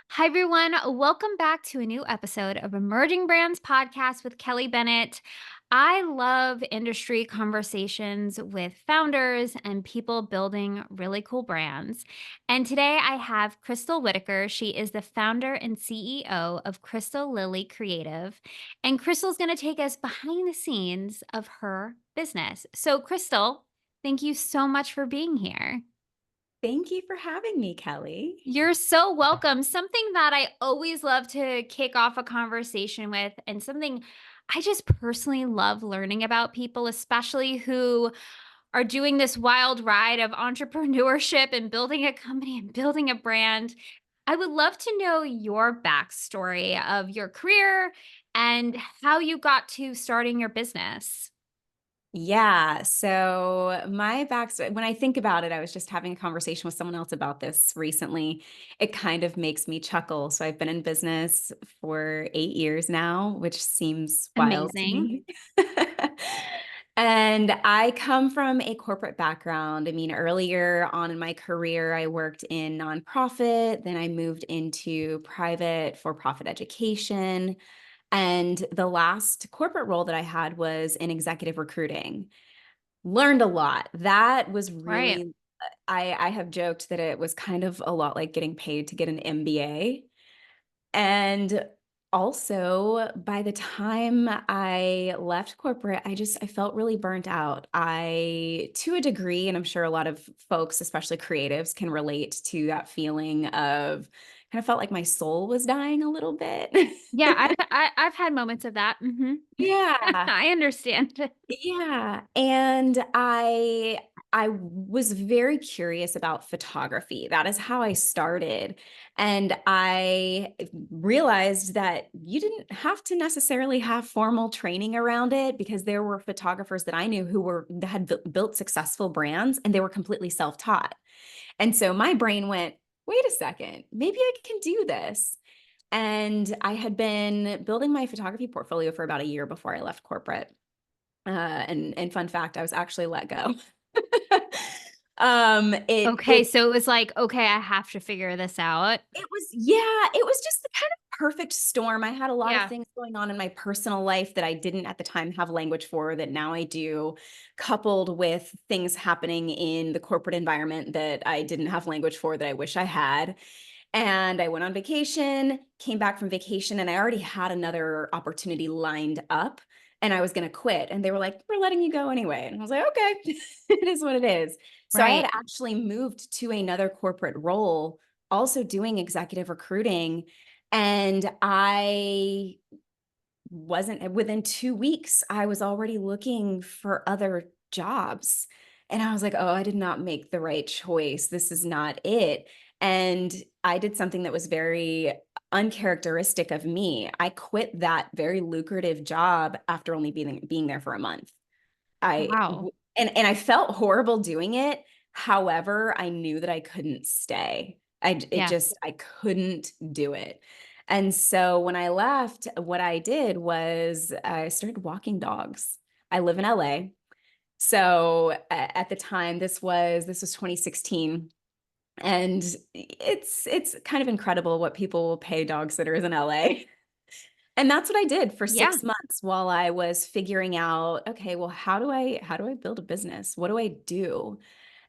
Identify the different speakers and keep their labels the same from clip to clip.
Speaker 1: Hi, everyone. Welcome back to a new episode of Emerging Brands Podcast with Kelly Bennett. I love industry conversations with founders and people building really cool brands. And today I have Crystal Whitaker. She is the founder and CEO of Crystal Lily Creative. And Crystal's going to take us behind the scenes of her business. So, Crystal, thank you so much for being here.
Speaker 2: Thank you for having me, Kelly.
Speaker 1: You're so welcome. Something that I always love to kick off a conversation with, and something I just personally love learning about people, especially who are doing this wild ride of entrepreneurship and building a company and building a brand. I would love to know your backstory of your career and how you got to starting your business.
Speaker 2: Yeah, so my backstory, when I think about it, I was just having a conversation with someone else about this recently. It kind of makes me chuckle. So I've been in business for 8 years now, which seems wild to
Speaker 1: Amazing.
Speaker 2: me. And I come from a corporate background. I mean, earlier on in my career, I worked in nonprofit, then I moved into private for profit education. And the last corporate role that I had was in executive recruiting. Learned a lot. That was
Speaker 1: Right.
Speaker 2: really I have joked that it was kind of a lot like getting paid to get an MBA. And also, by the time I left corporate, I felt really burnt out. To a degree, and I'm sure a lot of folks, especially creatives, can relate to that feeling of kind of felt like my soul was dying a little bit.
Speaker 1: Yeah, I've had moments of that.
Speaker 2: Yeah.
Speaker 1: I understand.
Speaker 2: Yeah, and I was very curious about photography. That is how I started, and I realized that you didn't have to necessarily have formal training around it because there were photographers that I knew that had built successful brands and they were completely self-taught. And so my brain went, "Wait a second, maybe I can do this." And I had been building my photography portfolio for about a year before I left corporate. And fun fact, I was actually let go. It
Speaker 1: Okay,
Speaker 2: it
Speaker 1: so it was like, "Okay, I have to figure this out."
Speaker 2: it was yeah, it was just the kind of perfect storm. I had a lot of
Speaker 1: Yeah,
Speaker 2: things going on in my personal life that I didn't at the time have language for that now I do, coupled with things happening in the corporate environment that I didn't have language for that I wish I had. And I went on vacation, came back from vacation, and I already had another opportunity lined up, and I was gonna quit, and they were like, "We're letting you go anyway." And I was like, "Okay, it is what it is." So I had
Speaker 1: right.
Speaker 2: actually moved to another corporate role, also doing executive recruiting, and I wasn't within 2 weeks, I was already looking for other jobs, and I was like, "Oh, I did not make the right choice. This is not it." And I did something that was very uncharacteristic of me. I quit that very lucrative job after only being there for a month. I
Speaker 1: Wow.
Speaker 2: w and I felt horrible doing it. However, I knew that I couldn't stay.
Speaker 1: Yeah.
Speaker 2: I couldn't do it. And so when I left, what I did was I started walking dogs. I live in LA. So at the time, this was 2016. And it's kind of incredible what people will pay dog sitters in LA. And that's what I did for
Speaker 1: Yeah.
Speaker 2: 6 months while I was figuring out, "Okay, well, how do I build a business? What do I do?"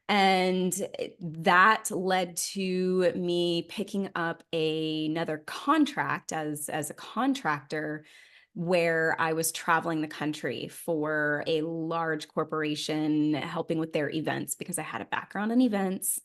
Speaker 2: And that led to me picking up another contract as a contractor where I was traveling the country for a large corporation, helping with their events because I had a background in events.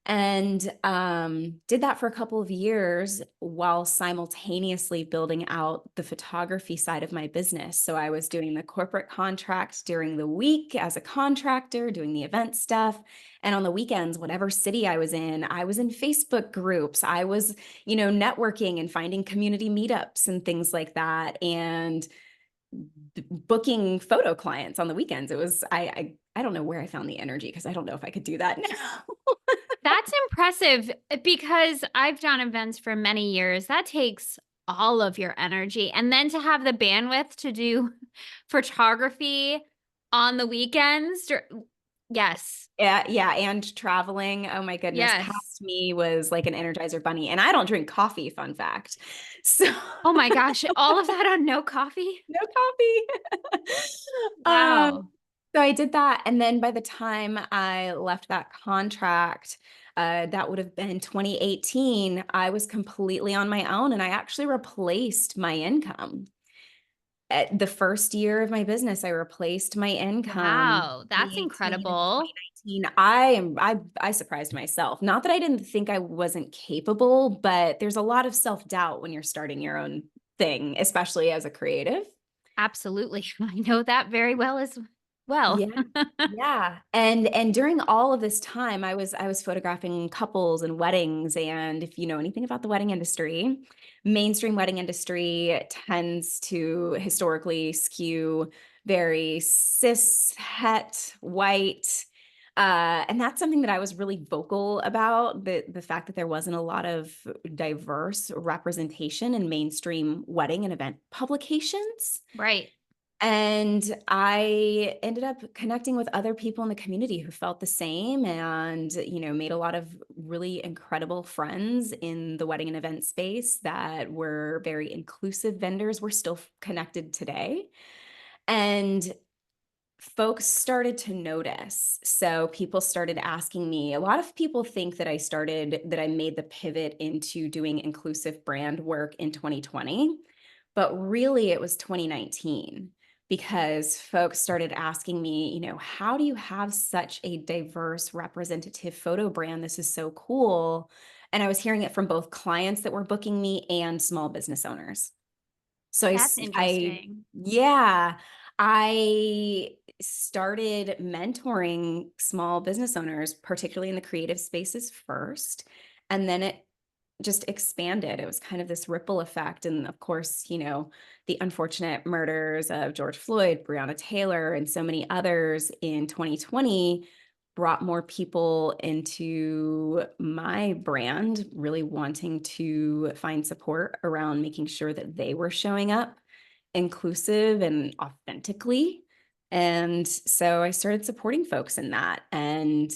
Speaker 2: And did that for a couple of years while simultaneously building out the photography side of my business. So I was doing the corporate contracts during the week as a contractor, doing the event stuff. And on the weekends, whatever city I was in Facebook groups. I was, networking and finding community meetups and things like that. And booking photo clients on the weekends. I don't know where I found the energy because I don't know if I could do that now.
Speaker 1: That's impressive, because I've done events for many years. That takes all of your energy, and then to have the bandwidth to do photography on the weekends, Yes.
Speaker 2: Yeah, yeah, and traveling. Oh my goodness,
Speaker 1: Yes.
Speaker 2: past me was like an Energizer bunny, and I don't drink coffee, fun fact. So
Speaker 1: Oh my gosh, all of that on no coffee?
Speaker 2: no coffee. Um,
Speaker 1: Wow.
Speaker 2: so I did that, and then by the time I left that contract, that would have been 2018, I was completely on my own, and I actually replaced my income. At the first year of my business, I replaced my income.
Speaker 1: Wow, that's
Speaker 2: 2018 and
Speaker 1: incredible.
Speaker 2: 2019. I surprised myself. Not that I didn't think I wasn't capable, but there's a lot of self-doubt when you're starting your own thing, especially as a creative.
Speaker 1: Absolutely. I know that very well as well.
Speaker 2: Yeah. Yeah. And during all of this time, I was photographing couples and weddings. And if you know anything about the wedding industry, mainstream wedding industry tends to historically skew very cis het white. And that's something that I was really vocal about, the fact that there wasn't a lot of diverse representation in mainstream wedding and event publications.
Speaker 1: Right.
Speaker 2: And I ended up connecting with other people in the community who felt the same and, made a lot of really incredible friends in the wedding and event space that were very inclusive vendors. We're still connected today. And folks started to notice. So people started asking me. A lot of people think that I made the pivot into doing inclusive brand work in 2020, but really it was 2019 because folks started asking me, how do you have such a diverse representative photo brand? This is so cool. And I was hearing it from both clients that were booking me and small business owners. So
Speaker 1: That's interesting.
Speaker 2: yeah, I started mentoring small business owners, particularly in the creative spaces first, and then it just expanded. It was kind of this ripple effect. And of course, the unfortunate murders of George Floyd, Breonna Taylor, and so many others in 2020 brought more people into my brand, really wanting to find support around making sure that they were showing up inclusive and authentically. And so I started supporting folks in that. And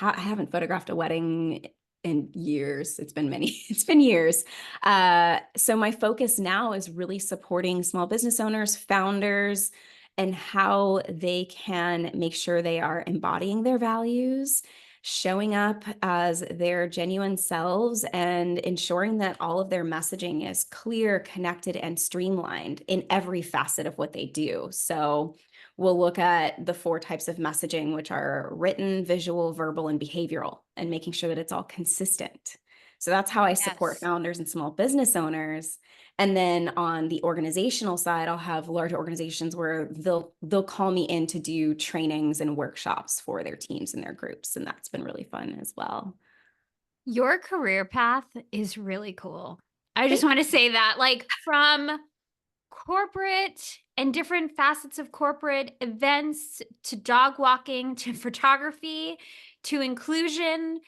Speaker 2: I haven't photographed a wedding in years. It's been many, it's been years. So my focus now is really supporting small business owners, founders, and how they can make sure they are embodying their values, showing up as their genuine selves, and ensuring that all of their messaging is clear, connected, and streamlined in every facet of what they do. So we'll look at the four types of messaging, which are written, visual, verbal, and behavioral, and making sure that it's all consistent. So that's how I support
Speaker 1: Yes.
Speaker 2: founders and small business owners. And then on the organizational side, I'll have large organizations where they'll call me in to do trainings and workshops for their teams and their groups, and that's been really fun as well.
Speaker 1: Your career path is really cool. I just
Speaker 2: Thank
Speaker 1: want to say that, like, from corporate and different facets of corporate events to dog walking to photography to inclusion.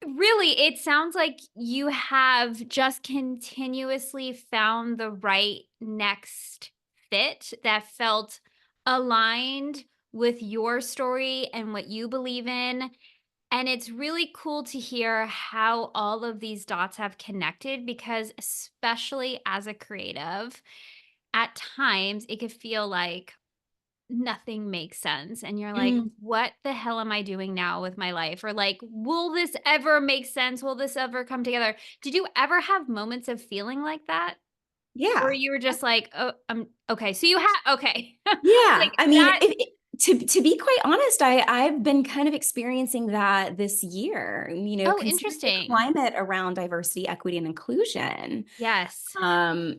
Speaker 1: Really, it sounds like you have just continuously found the right next fit that felt aligned with your story and what you believe in. And it's really cool to hear how all of these dots have connected because, especially as a creative, at times it could feel like nothing makes sense. And you're like,
Speaker 2: Mm,
Speaker 1: what the hell am I doing now with my life? Or like, will this ever make sense? Will this ever come together? Did you ever have moments of feeling like that? Where
Speaker 2: yeah.
Speaker 1: you were just like, oh, okay. So you had, okay.
Speaker 2: Yeah,
Speaker 1: Like
Speaker 2: I mean,
Speaker 1: that.
Speaker 2: to be quite honest, I've been kind of experiencing that this year,
Speaker 1: Oh,
Speaker 2: considering the
Speaker 1: interesting.
Speaker 2: climate around diversity, equity, and inclusion.
Speaker 1: Yes.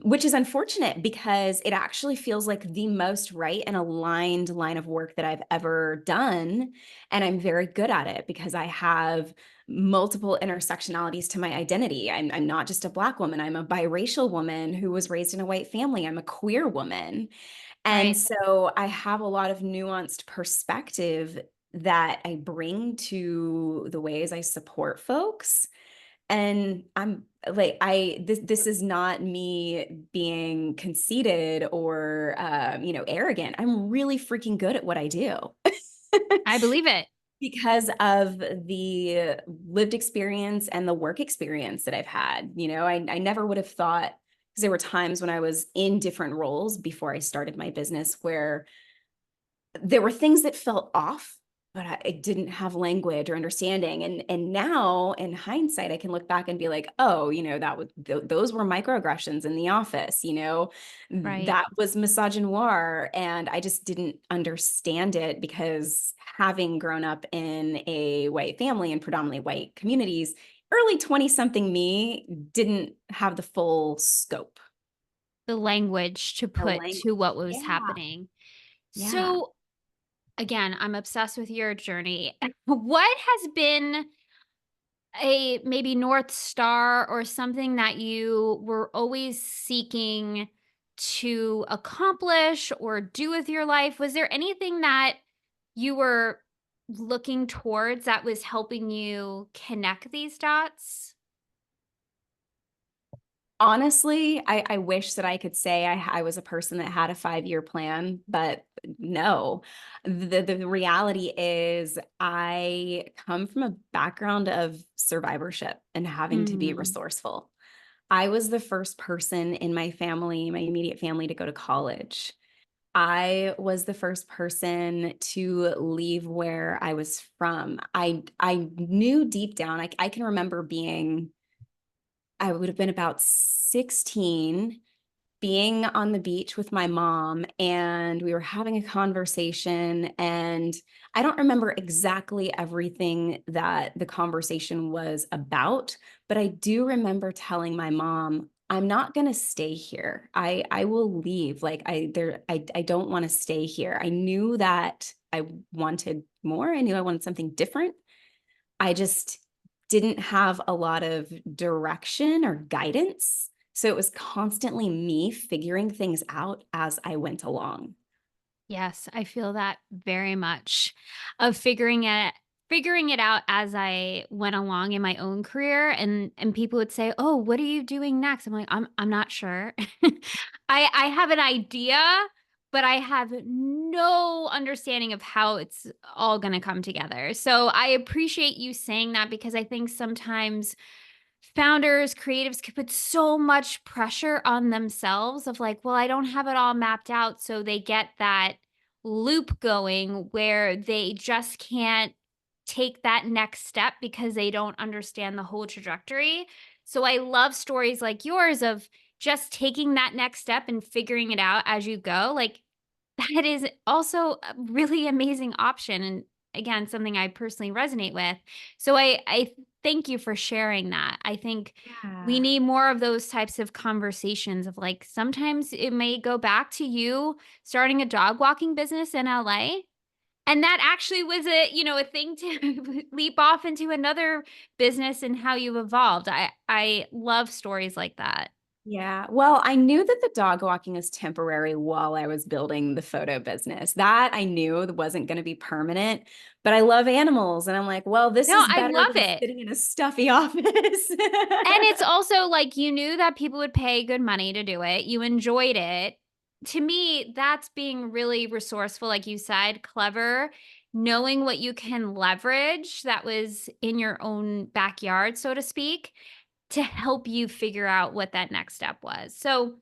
Speaker 2: Which is unfortunate because it actually feels like the most right and aligned line of work that I've ever done. And I'm very good at it because I have multiple intersectionalities to my identity. I'm not just a Black woman, I'm a biracial woman who was raised in a white family, I'm a queer woman. And
Speaker 1: Right.
Speaker 2: so I have a lot of nuanced perspective that I bring to the ways I support folks. And I'm like, this is not me being conceited or arrogant. I'm really freaking good at what I do.
Speaker 1: I believe it.
Speaker 2: because of the lived experience and the work experience that I've had. I never would have thought, because there were times when I was in different roles before I started my business where there were things that felt off, but I didn't have language or understanding. And now in hindsight, I can look back and be like, oh, that was those were microaggressions in the office,
Speaker 1: Right.
Speaker 2: that was misogynoir. And I just didn't understand it because having grown up in a white family and predominantly white communities, early 20 something me didn't have the full scope.
Speaker 1: The language to
Speaker 2: The
Speaker 1: put
Speaker 2: language.
Speaker 1: to what was
Speaker 2: Yeah.
Speaker 1: happening.
Speaker 2: Yeah.
Speaker 1: So, again, I'm obsessed with your journey. What has been a maybe North Star or something that you were always seeking to accomplish or do with your life? Was there anything that you were looking towards that was helping you connect these dots?
Speaker 2: Honestly, I wish that I could say I was a person that had a 5-year plan, but no. The reality is I come from a background of survivorship and having to be
Speaker 1: Mm,
Speaker 2: resourceful. I was the first person in my family, my immediate family, to go to college. I was the first person to leave where I was from. I knew deep down, I can remember being I would have been about 16, being on the beach with my mom, and we were having a conversation. And I don't remember exactly everything that the conversation was about, but I do remember telling my mom, I'm not going to stay here. I will leave. Like I don't want to stay here. I knew that I wanted more. I knew I wanted something different. I just didn't have a lot of direction or guidance. So it was constantly me figuring things out as I went along.
Speaker 1: yes, I feel that very much of figuring it out as I went along in my own career and people would say, "Oh, what are you doing next?" I'm like, I'm not sure. I have an idea, but I have no understanding of how it's all going to come together. So I appreciate you saying that because I think sometimes founders, creatives could put so much pressure on themselves of like, well, I don't have it all mapped out. So they get that loop going where they just can't take that next step because they don't understand the whole trajectory. So I love stories like yours of just taking that next step and figuring it out as you go. Like that is also a really amazing option, and again, something I personally resonate with. So I thank you for sharing that. I think we
Speaker 2: Yeah.
Speaker 1: need more of those types of conversations of, like, sometimes it may go back to you starting a dog walking business in LA, and that actually was a thing to leap off into another business and how you evolved. I love stories like that.
Speaker 2: Yeah. Well, I knew that the dog walking was temporary while I was building the photo business. That I knew wasn't going to be permanent, but I love animals. And I'm like, well, this
Speaker 1: No,
Speaker 2: is
Speaker 1: I
Speaker 2: better
Speaker 1: love
Speaker 2: than
Speaker 1: it.
Speaker 2: sitting in a stuffy office.
Speaker 1: And it's also like you knew that people would pay good money to do it. You enjoyed it. To me, that's being really resourceful, like you said, clever, knowing what you can leverage that was in your own backyard, so to speak, to help you figure out what that next step was. So,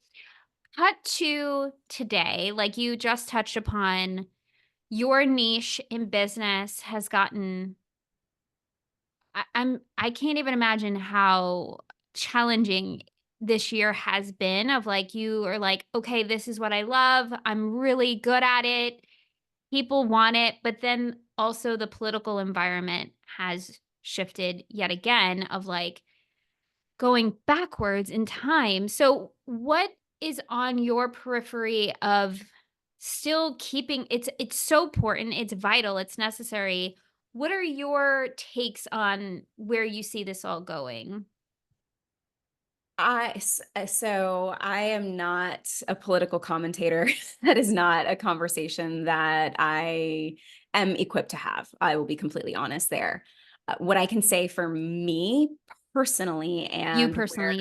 Speaker 1: cut to today, like you just touched upon, your niche in business has gotten I can't even imagine how challenging this year has been of like you are like, "Okay, this is what I love. I'm really good at it. People want it." But then also the political environment has shifted yet again of like going backwards in time. So what is on your periphery of still keeping it's so important, it's vital, it's necessary. What are your takes on where you see this all going?
Speaker 2: So I am not a political commentator. That is not a conversation that I am equipped to have. I will be completely honest there. What I can say for me personally
Speaker 1: You
Speaker 2: and
Speaker 1: personally,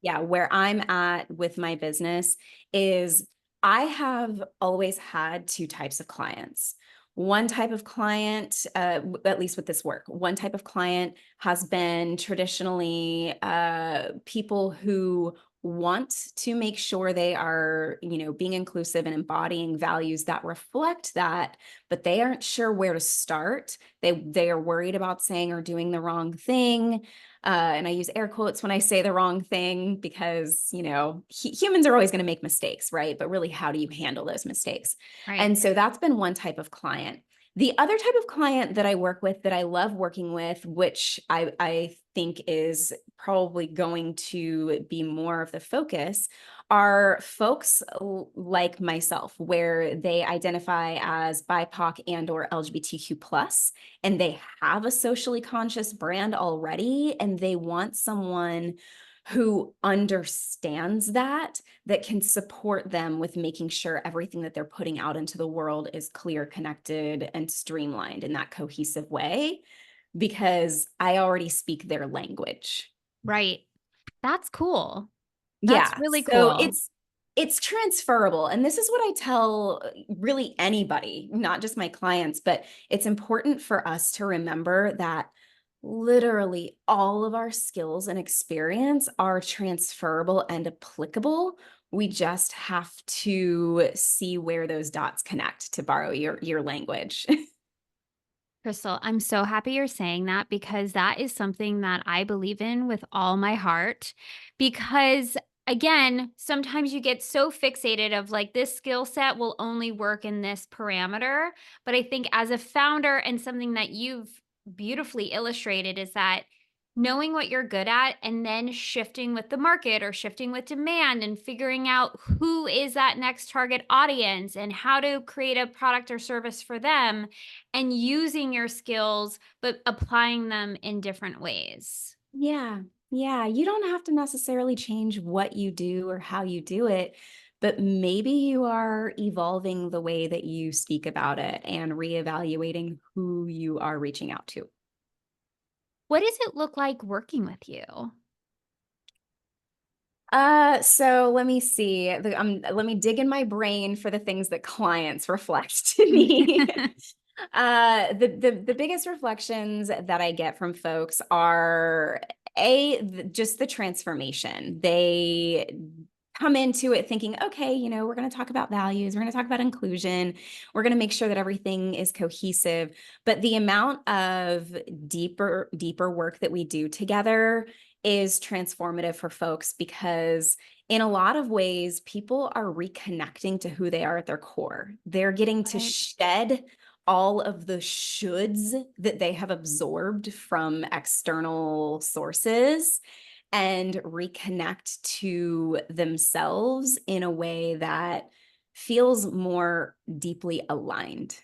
Speaker 1: yeah.
Speaker 2: where I'm at with my business is I have always had two types of clients. One type of client, at least with this work, one type of client has been traditionally people who want to make sure they are, being inclusive and embodying values that reflect that, but they aren't sure where to start. They are worried about saying or doing the wrong thing. And I use air quotes when I say the wrong thing because, humans are always going to make mistakes, right? But really, how do you handle those mistakes?
Speaker 1: Right.
Speaker 2: And so that's been one type of client. The other type of client that I work with that I love working with, which I think is probably going to be more of the focus, are folks like myself, where they identify as BIPOC and or LGBTQ plus, and they have a socially conscious brand already, and they want someone who understands that can support them with making sure everything that they're putting out into the world is clear, connected, and streamlined in that cohesive way because I already speak their language.
Speaker 1: Right. That's cool. That's
Speaker 2: Yeah,
Speaker 1: really
Speaker 2: so
Speaker 1: cool.
Speaker 2: it's transferable, and this is what I tell really anybody, not just my clients, but it's important for us to remember that literally all of our skills and experience are transferable and applicable. We just have to see where those dots connect, to borrow your language.
Speaker 1: Crystal, I'm so happy you're saying that because that is something that I believe in with all my heart. Because again, sometimes you get so fixated of like this skill set will only work in this parameter. But I think as a founder and something that you've beautifully illustrated is that knowing what you're good at and then shifting with the market or shifting with demand and figuring out who is that next target audience and how to create a product or service for them and using your skills, but applying them in different ways.
Speaker 2: Yeah. Yeah. You don't have to necessarily change what you do or how you do it, but maybe you are evolving the way that you speak about it and reevaluating who you are reaching out to.
Speaker 1: What does it look like working with you?
Speaker 2: So let me see. Let me dig in my brain for the things that clients reflect to me. The biggest reflections that I get from folks are just the transformation. They come into it thinking, okay, we're going to talk about values, we're going to talk about inclusion, we're going to make sure that everything is cohesive. But the amount of deeper work that we do together is transformative for folks because in a lot of ways, people are reconnecting to who they are at their core. They're getting to
Speaker 1: Right.
Speaker 2: shed all of the shoulds that they have absorbed from external sources and reconnect to themselves in a way that feels more deeply aligned.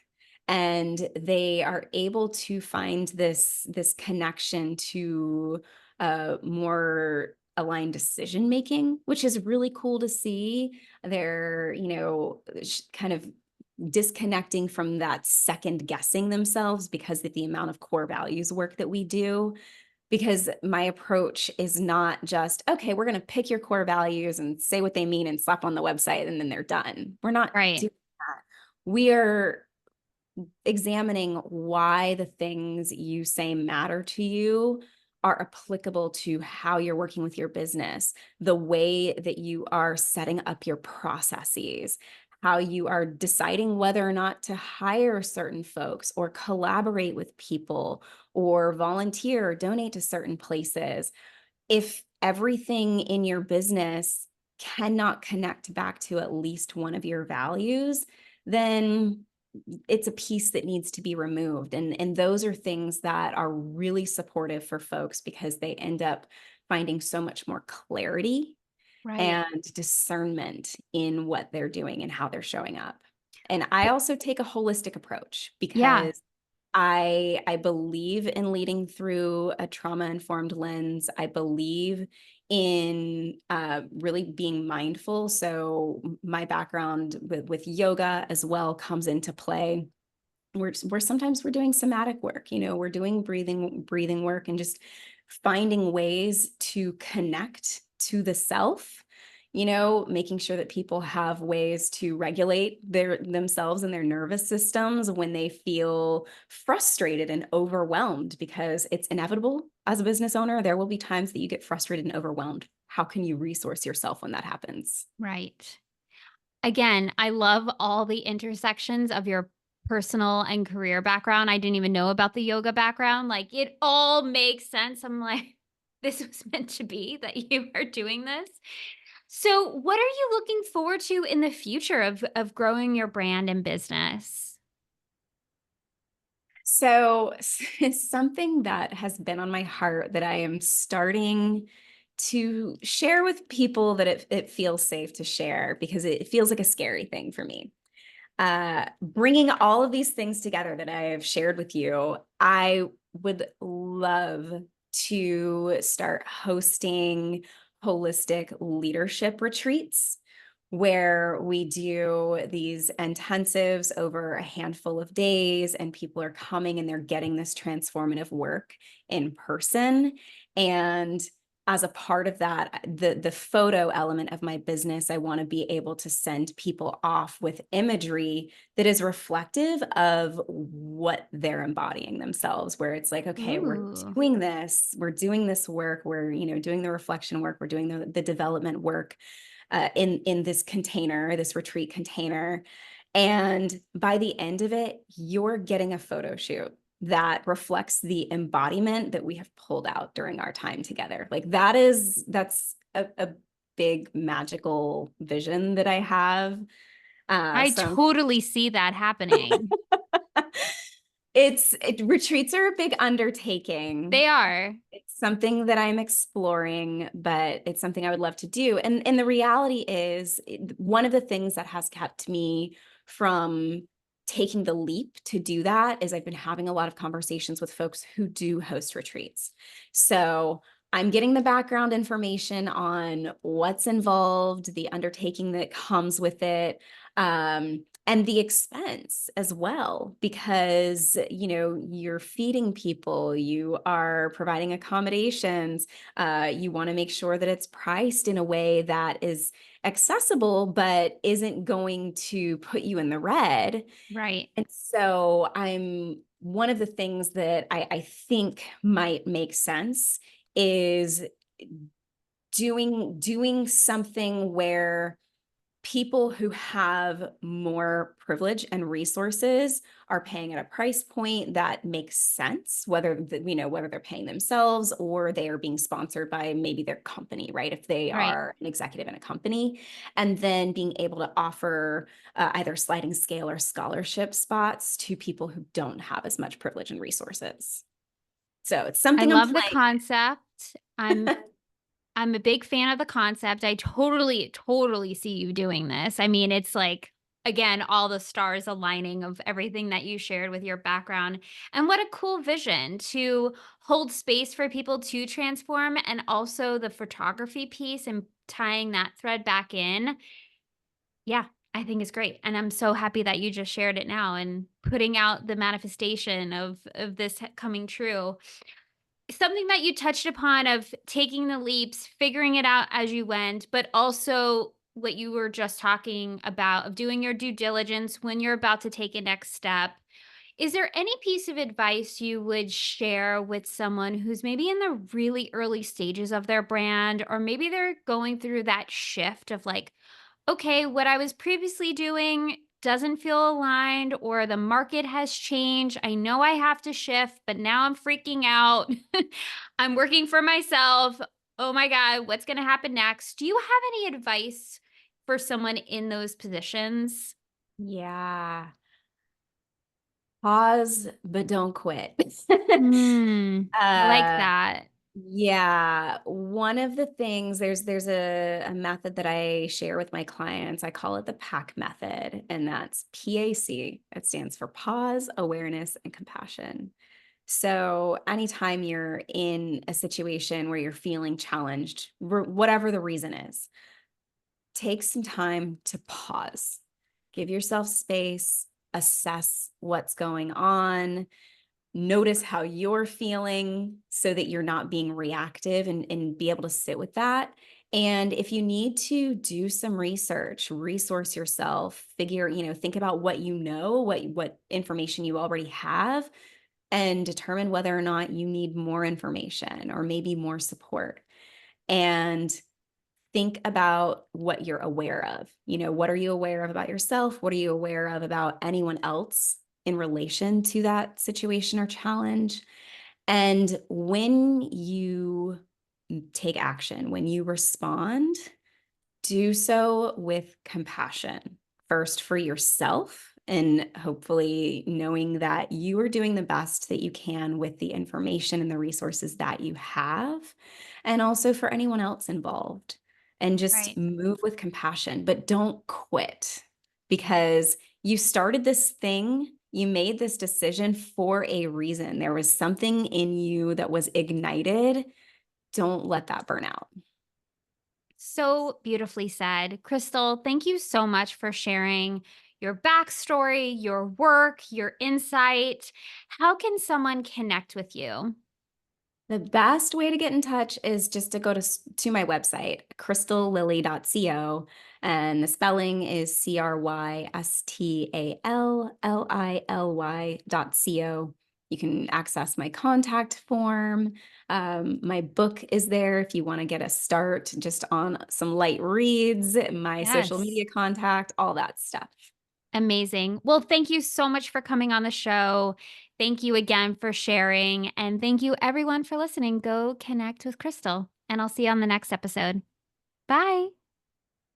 Speaker 2: And they are able to find this connection to more aligned decision making, which is really cool to see. They're, kind of disconnecting from that second guessing themselves because of the amount of core values work that we do. Because my approach is not just, okay, we're going to pick your core values and say what they mean and slap on the website and then they're done. We're not
Speaker 1: Right.
Speaker 2: doing that. We are examining why the things you say matter to you are applicable to how you're working with your business, the way that you are setting up your processes, how you are deciding whether or not to hire certain folks or collaborate with people or volunteer or donate to certain places. If everything in your business cannot connect back to at least one of your values, then it's a piece that needs to be removed. And those are things that are really supportive for folks because they end up finding so much more clarity
Speaker 1: Right.
Speaker 2: and discernment in what they're doing and how they're showing up. And I also take a holistic approach
Speaker 1: Yeah.
Speaker 2: because I believe in leading through a trauma-informed lens. I believe in really being mindful. So my background with yoga as well comes into play. We're sometimes we're doing somatic work, we're doing breathing work and just finding ways to connect to the self making sure that people have ways to regulate themselves and their nervous systems when they feel frustrated and overwhelmed, because it's inevitable as a business owner. There will be times that you get frustrated and overwhelmed. How can you resource yourself when that happens?
Speaker 1: Right. Again, I love all the intersections of your personal and career background. I didn't even know about the yoga background. Like, it all makes sense. I'm like, this was meant to be that you are doing this. So, what are you looking forward to in the future of growing your brand and business?
Speaker 2: So, something that has been on my heart that I am starting to share with people, that it feels safe to share, because it feels like a scary thing for me. Bringing all of these things together that I have shared with you, I would love to start hosting holistic leadership retreats where we do these intensives over a handful of days, and people are coming and they're getting this transformative work in person. And as a part of that, the photo element of my business, I want to be able to send people off with imagery that is reflective of what they're embodying themselves, where it's like, okay,
Speaker 1: Ooh,
Speaker 2: we're doing this work, we're, doing the reflection work, we're doing the development work, in this container, this retreat container. And by the end of it, you're getting a photo shoot that reflects the embodiment that we have pulled out during our time together. Like, that's a big magical vision that I have.
Speaker 1: I
Speaker 2: So
Speaker 1: totally see that happening.
Speaker 2: retreats are a big undertaking.
Speaker 1: They are.
Speaker 2: It's something that I'm exploring, but it's something I would love to do. And the reality is, one of the things that has kept me from taking the leap to do that is I've been having a lot of conversations with folks who do host retreats. So I'm getting the background information on what's involved, the undertaking that comes with it. And the expense as well, because you're feeding people, you are providing accommodations, you want to make sure that it's priced in a way that is accessible but isn't going to put you in the red.
Speaker 1: Right.
Speaker 2: And so I'm one of the things that I think might make sense is doing something where people who have more privilege and resources are paying at a price point that makes sense, whether they're paying themselves or they are being sponsored by maybe their company, right? If they
Speaker 1: Right.
Speaker 2: are an executive in a company, and then being able to offer either sliding scale or scholarship spots to people who don't have as much privilege and resources. So it's
Speaker 1: I
Speaker 2: something I'm
Speaker 1: love the
Speaker 2: playing
Speaker 1: concept.
Speaker 2: with.
Speaker 1: I'm a big fan of the concept. I totally, totally see you doing this. I mean, it's like, again, all the stars aligning of everything that you shared with your background. And what a cool vision to hold space for people to transform, and also the photography piece and tying that thread back in. Yeah, I think it's great. And I'm so happy that you just shared it now and putting out the manifestation of this coming true. Something that you touched upon of taking the leaps, figuring it out as you went, but also what you were just talking about of doing your due diligence when you're about to take a next step. Is there any piece of advice you would share with someone who's maybe in the really early stages of their brand, or maybe they're going through that shift of like, okay, what I was previously doing doesn't feel aligned, or the market has changed. I know I have to shift, but now I'm freaking out. I'm working for myself. Oh my God, what's going to happen next? Do you have any advice for someone in those positions?
Speaker 2: Yeah. Pause, but don't quit.
Speaker 1: Hmm. I like
Speaker 2: Uh,
Speaker 1: that.
Speaker 2: yeah, one of the things, there's a method that I share with my clients. I call it the PAC method, and that's PAC. It stands for pause, awareness, and compassion. So anytime you're in a situation where you're feeling challenged, whatever the reason is, take some time to pause. Give yourself space, assess what's going on, notice how you're feeling so that you're not being reactive, and be able to sit with that And if you need to do some research, resource yourself, think about what you know, what information you already have, and determine whether or not you need more information or maybe more support. And think about what you're aware of. What are you aware of about yourself? What are you aware of about anyone else in relation to that situation or challenge? And when you take action, when you respond, do so with compassion, first for yourself, and hopefully knowing that you are doing the best that you can with the information and the resources that you have, and also for anyone else involved. And just
Speaker 1: Right.
Speaker 2: move with compassion, but don't quit because you started this thing. You made this decision for a reason. There was something in you that was ignited. Don't let that burn out.
Speaker 1: So beautifully said. Crystal, thank you so much for sharing your backstory, your work, your insight. How can someone connect with you?
Speaker 2: The best way to get in touch is just to go to my website, crystallily.co, and the spelling is crystallily.co. You can access my contact form. My book is there if you want to get a start just on some light reads, my social
Speaker 1: Yes.
Speaker 2: media contact, all that stuff.
Speaker 1: Amazing. Well, thank you so much for coming on the show. Thank you again for sharing. And thank you, everyone, for listening. Go connect with Crystal, and I'll see you on the next episode. Bye.